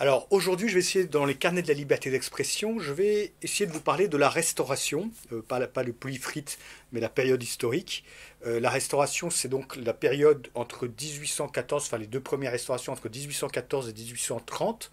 Alors aujourd'hui, je vais essayer, dans les carnets de la liberté d'expression, je vais essayer de vous parler de la Restauration, pas le polyfrite, mais la période historique. La Restauration, c'est donc la période entre 1814, enfin les deux premières restaurations entre 1814 et 1830.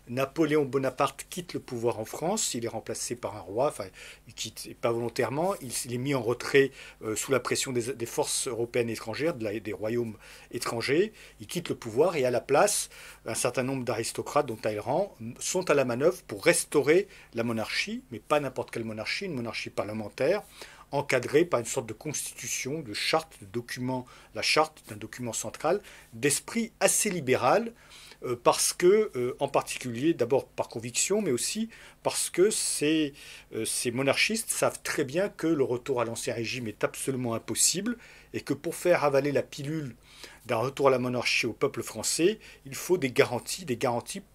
Napoléon Bonaparte quitte le pouvoir en France, il est remplacé par un roi, enfin il quitte pas volontairement, il est mis en retrait sous la pression des forces européennes étrangères, des royaumes étrangers, il quitte le pouvoir et à la place, un certain nombre d'aristocrates, dont Talleyrand, sont à la manœuvre pour restaurer la monarchie, mais pas n'importe quelle monarchie, une monarchie parlementaire, encadrée par une sorte de constitution, de charte, de document, la charte d'un document central, d'esprit assez libéral, parce que, en particulier, d'abord par conviction, mais aussi parce que ces monarchistes savent très bien que le retour à l'ancien régime est absolument impossible et que pour faire avaler la pilule d'un retour à la monarchie au peuple français, il faut des garanties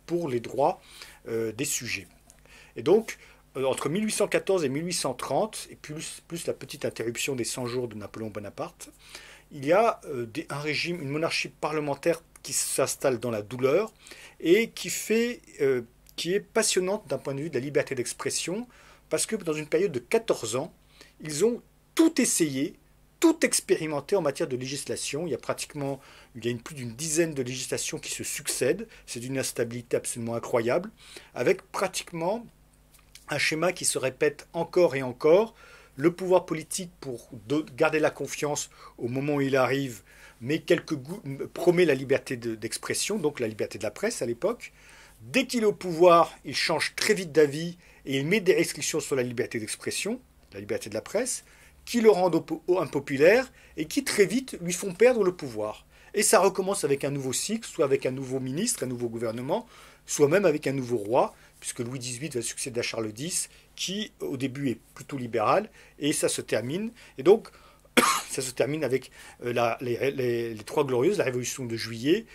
pour les droits des sujets. Et donc, entre 1814 et 1830, et plus la petite interruption des 100 jours de Napoléon Bonaparte, il y a un régime, une monarchie parlementaire qui s'installe dans la douleur et qui est passionnante d'un point de vue de la liberté d'expression, parce que dans une période de 14 ans, ils ont tout essayé, tout expérimenté en matière de législation. Il y a plus d'une dizaine de législations qui se succèdent. C'est d'une instabilité absolument incroyable, avec pratiquement un schéma qui se répète encore et encore. Le pouvoir politique, pour garder la confiance au moment où il arrive, promet la liberté d'expression, donc la liberté de la presse à l'époque. Dès qu'il est au pouvoir, il change très vite d'avis et il met des restrictions sur la liberté d'expression, la liberté de la presse, qui le rendent impopulaire et qui très vite lui font perdre le pouvoir. Et ça recommence avec un nouveau cycle, soit avec un nouveau ministre, un nouveau gouvernement, soit même avec un nouveau roi, puisque Louis XVIII va succéder à Charles X, qui au début est plutôt libéral, et ça se termine. Et donc, ça se termine avec les Trois Glorieuses, la Révolution de Juillet,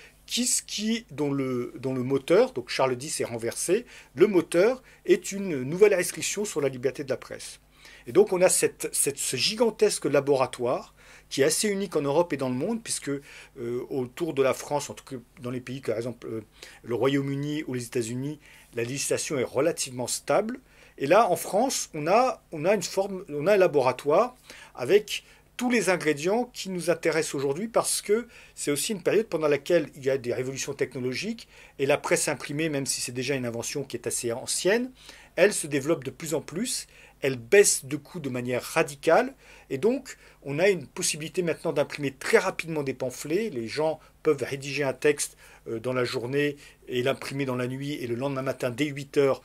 dont le moteur, donc Charles X est renversé, le moteur est une nouvelle restriction sur la liberté de la presse. Et donc on a ce gigantesque laboratoire qui est assez unique en Europe et dans le monde, puisque autour de la France, en tout cas dans les pays comme par exemple le Royaume-Uni ou les États-Unis, la législation est relativement stable. Et là, en France, on a un laboratoire avec tous les ingrédients qui nous intéressent aujourd'hui, parce que c'est aussi une période pendant laquelle il y a des révolutions technologiques et la presse imprimée, même si c'est déjà une invention qui est assez ancienne, elle se développe de plus en plus, elle baisse de coût de manière radicale, et donc on a une possibilité maintenant d'imprimer très rapidement des pamphlets. Les gens peuvent rédiger un texte dans la journée et l'imprimer dans la nuit, et le lendemain matin dès 8 heures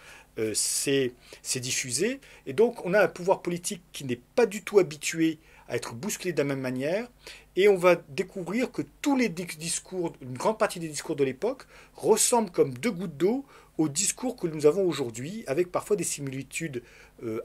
c'est diffusé. Et donc on a un pouvoir politique qui n'est pas du tout habitué à être bousculé de la même manière, et on va découvrir que tous les discours, une grande partie des discours de l'époque, ressemblent comme deux gouttes d'eau aux discours que nous avons aujourd'hui, avec parfois des similitudes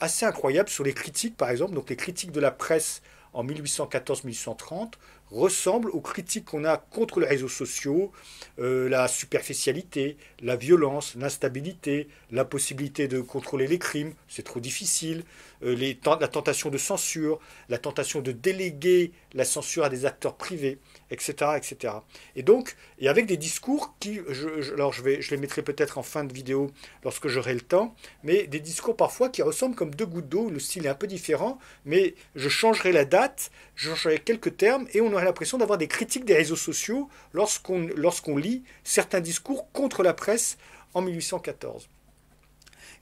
assez incroyables sur les critiques, par exemple. Donc les critiques de la presse en 1814-1830 ressemblent aux critiques qu'on a contre les réseaux sociaux, la superficialité, la violence, l'instabilité, la possibilité de contrôler les crimes, c'est trop difficile, la tentation de censure, la tentation de déléguer la censure à des acteurs privés, etc. etc. Et donc, et avec des discours qui, je les mettrai peut-être en fin de vidéo lorsque j'aurai le temps, mais des discours parfois qui ressemblent comme deux gouttes d'eau. Le style est un peu différent, mais je changerai la date, je changerai quelques termes, et on aurait l'impression d'avoir des critiques des réseaux sociaux lorsqu'on lit certains discours contre la presse en 1814.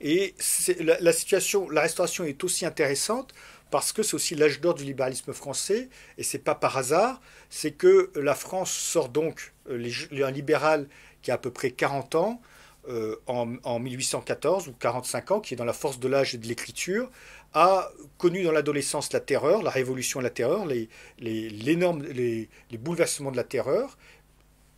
Et la Restauration est aussi intéressante parce que c'est aussi l'âge d'or du libéralisme français, et c'est pas par hasard, c'est que la France sort donc un libéral qui a à peu près 40 ans, en 1814 ou 45 ans, qui est dans la force de l'âge et de l'écriture, a connu dans l'adolescence la terreur, la révolution et la terreur, les bouleversements de la terreur.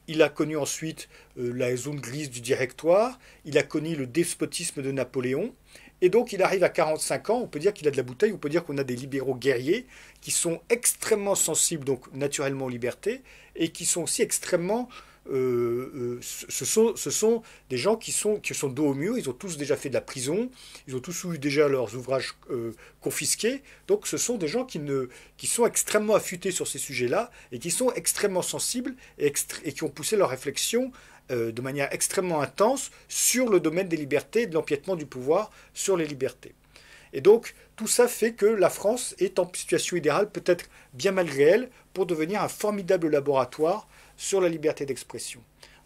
Il a connu ensuite la zone grise du Directoire, il a connu le despotisme de Napoléon, et donc il arrive à 45 ans, on peut dire qu'il a de la bouteille, on peut dire qu'on a des libéraux guerriers qui sont extrêmement sensibles donc naturellement aux libertés, et qui sont aussi extrêmement ce sont des gens qui sont dos au mur, ils ont tous déjà fait de la prison, ils ont tous eu déjà leurs ouvrages confisqués, donc ce sont des gens qui sont extrêmement affûtés sur ces sujets-là, et qui sont extrêmement sensibles, et qui ont poussé leur réflexion de manière extrêmement intense sur le domaine des libertés et de l'empiètement du pouvoir sur les libertés. Et donc, tout ça fait que la France est en situation idéale, peut-être bien malgré elle, pour devenir un formidable laboratoire sur la liberté d'expression.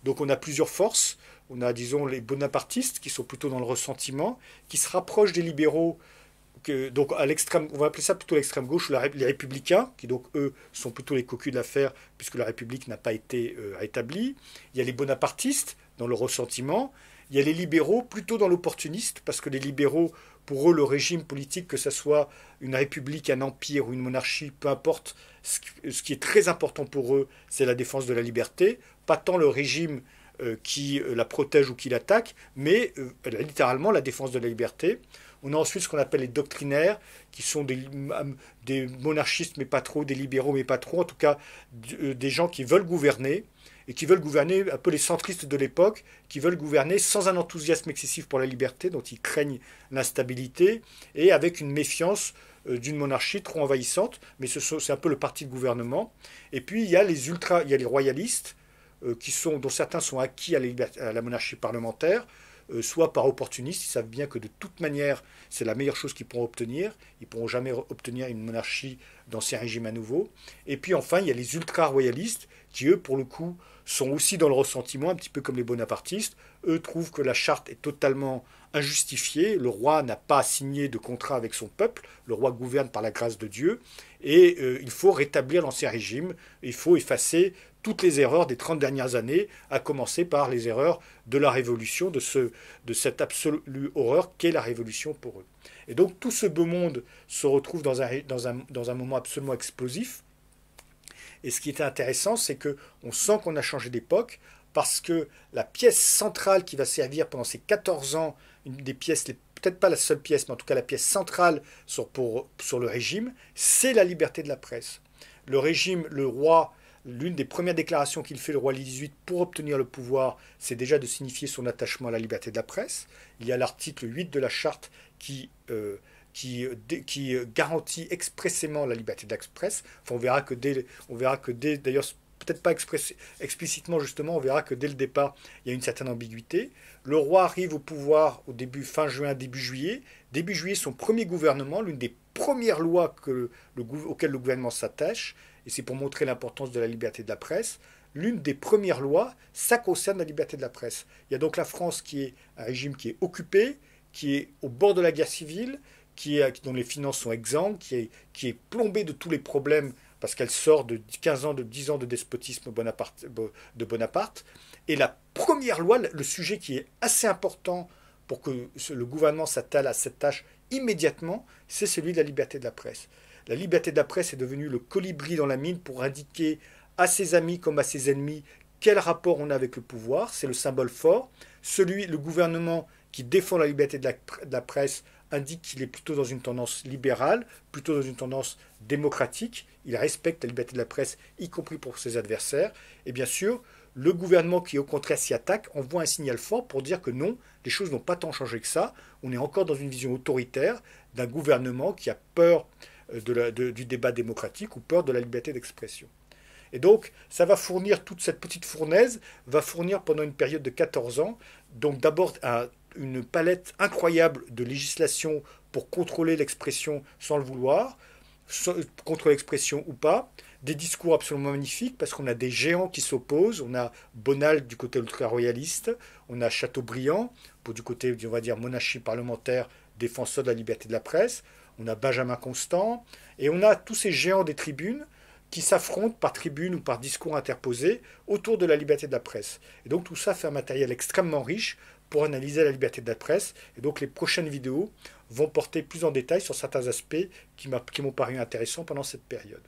Donc on a plusieurs forces. On a, disons, les bonapartistes, qui sont plutôt dans le ressentiment, qui se rapprochent des libéraux, donc à l'extrême, on va appeler ça plutôt l'extrême gauche, les républicains, qui donc eux sont plutôt les cocus de l'affaire, puisque la République n'a pas été établie. Il y a les bonapartistes, dans le ressentiment. Il y a les libéraux, plutôt dans l'opportuniste, parce que les libéraux, pour eux, le régime politique, que ce soit une république, un empire ou une monarchie, peu importe, ce qui est très important pour eux, c'est la défense de la liberté, pas tant le régime qui la protège ou qui l'attaque, mais littéralement la défense de la liberté. On a ensuite ce qu'on appelle les doctrinaires, qui sont des monarchistes mais pas trop, des libéraux mais pas trop, en tout cas des gens qui veulent gouverner, et qui veulent gouverner, un peu les centristes de l'époque, qui veulent gouverner sans un enthousiasme excessif pour la liberté, dont ils craignent l'instabilité, et avec une méfiance d'une monarchie trop envahissante, mais c'est un peu le parti de gouvernement. Et puis il y a il y a les royalistes, dont certains sont acquis à la monarchie parlementaire, soit par opportunistes, ils savent bien que de toute manière, c'est la meilleure chose qu'ils pourront obtenir. Ils ne pourront jamais obtenir une monarchie d'ancien régime à nouveau. Et puis enfin, il y a les ultra-royalistes, qui eux, pour le coup, sont aussi dans le ressentiment, un petit peu comme les bonapartistes. Eux trouvent que la charte est totalement injustifiée. Le roi n'a pas signé de contrat avec son peuple. Le roi gouverne par la grâce de Dieu. Et il faut rétablir l'ancien régime. Il faut effacer toutes les erreurs des 30 dernières années, à commencer par les erreurs de la Révolution, de cette absolue horreur qu'est la Révolution pour eux. Et donc tout ce beau monde se retrouve dans un moment absolument explosif. Et ce qui est intéressant, c'est qu'on sent qu'on a changé d'époque, parce que la pièce centrale qui va servir pendant ces 14 ans, une des pièces, peut-être pas la seule pièce, mais en tout cas la pièce centrale sur le régime, c'est la liberté de la presse. Le régime, le roi, l'une des premières déclarations qu'il fait, le roi Louis XVIII, pour obtenir le pouvoir, c'est déjà de signifier son attachement à la liberté de la presse. Il y a l'article 8 de la charte qui garantit expressément la liberté de la presse. Enfin, on verra que d'ailleurs, peut-être pas explicitement justement, on verra que dès le départ, il y a une certaine ambiguïté. Le roi arrive au pouvoir au début, fin juin, début juillet. Début juillet, son premier gouvernement, l'une des premières lois auxquelles le gouvernement s'attache, et c'est pour montrer l'importance de la liberté de la presse, l'une des premières lois, ça concerne la liberté de la presse. Il y a donc la France qui est un régime qui est occupé, qui est au bord de la guerre civile, dont les finances sont exsangues, qui est plombée de tous les problèmes parce qu'elle sort de 10 ans de despotisme de Bonaparte. Et la première loi, le sujet qui est assez important pour que le gouvernement s'attelle à cette tâche immédiatement, c'est celui de la liberté de la presse. La liberté de la presse est devenue le colibri dans la mine pour indiquer à ses amis comme à ses ennemis quel rapport on a avec le pouvoir. C'est le symbole fort. Le gouvernement qui défend la liberté de la presse indique qu'il est plutôt dans une tendance libérale, plutôt dans une tendance démocratique. Il respecte la liberté de la presse, y compris pour ses adversaires. Et bien sûr, le gouvernement qui au contraire s'y attaque envoie un signal fort pour dire que non, les choses n'ont pas tant changé que ça. On est encore dans une vision autoritaire d'un gouvernement qui a peur du débat démocratique ou peur de la liberté d'expression. Et donc, ça va fournir, toute cette petite fournaise va fournir pendant une période de 14 ans, donc d'abord une palette incroyable de législation pour contrôler l'expression sans le vouloir, contre l'expression ou pas, des discours absolument magnifiques, parce qu'on a des géants qui s'opposent, on a Bonald du côté ultra-royaliste, on a Chateaubriand, du côté, on va dire, monarchie parlementaire, défenseur de la liberté de la presse, on a Benjamin Constant, et on a tous ces géants des tribunes qui s'affrontent par tribune ou par discours interposés autour de la liberté de la presse. Et donc tout ça fait un matériel extrêmement riche pour analyser la liberté de la presse. Et donc les prochaines vidéos vont porter plus en détail sur certains aspects qui m'ont paru intéressants pendant cette période.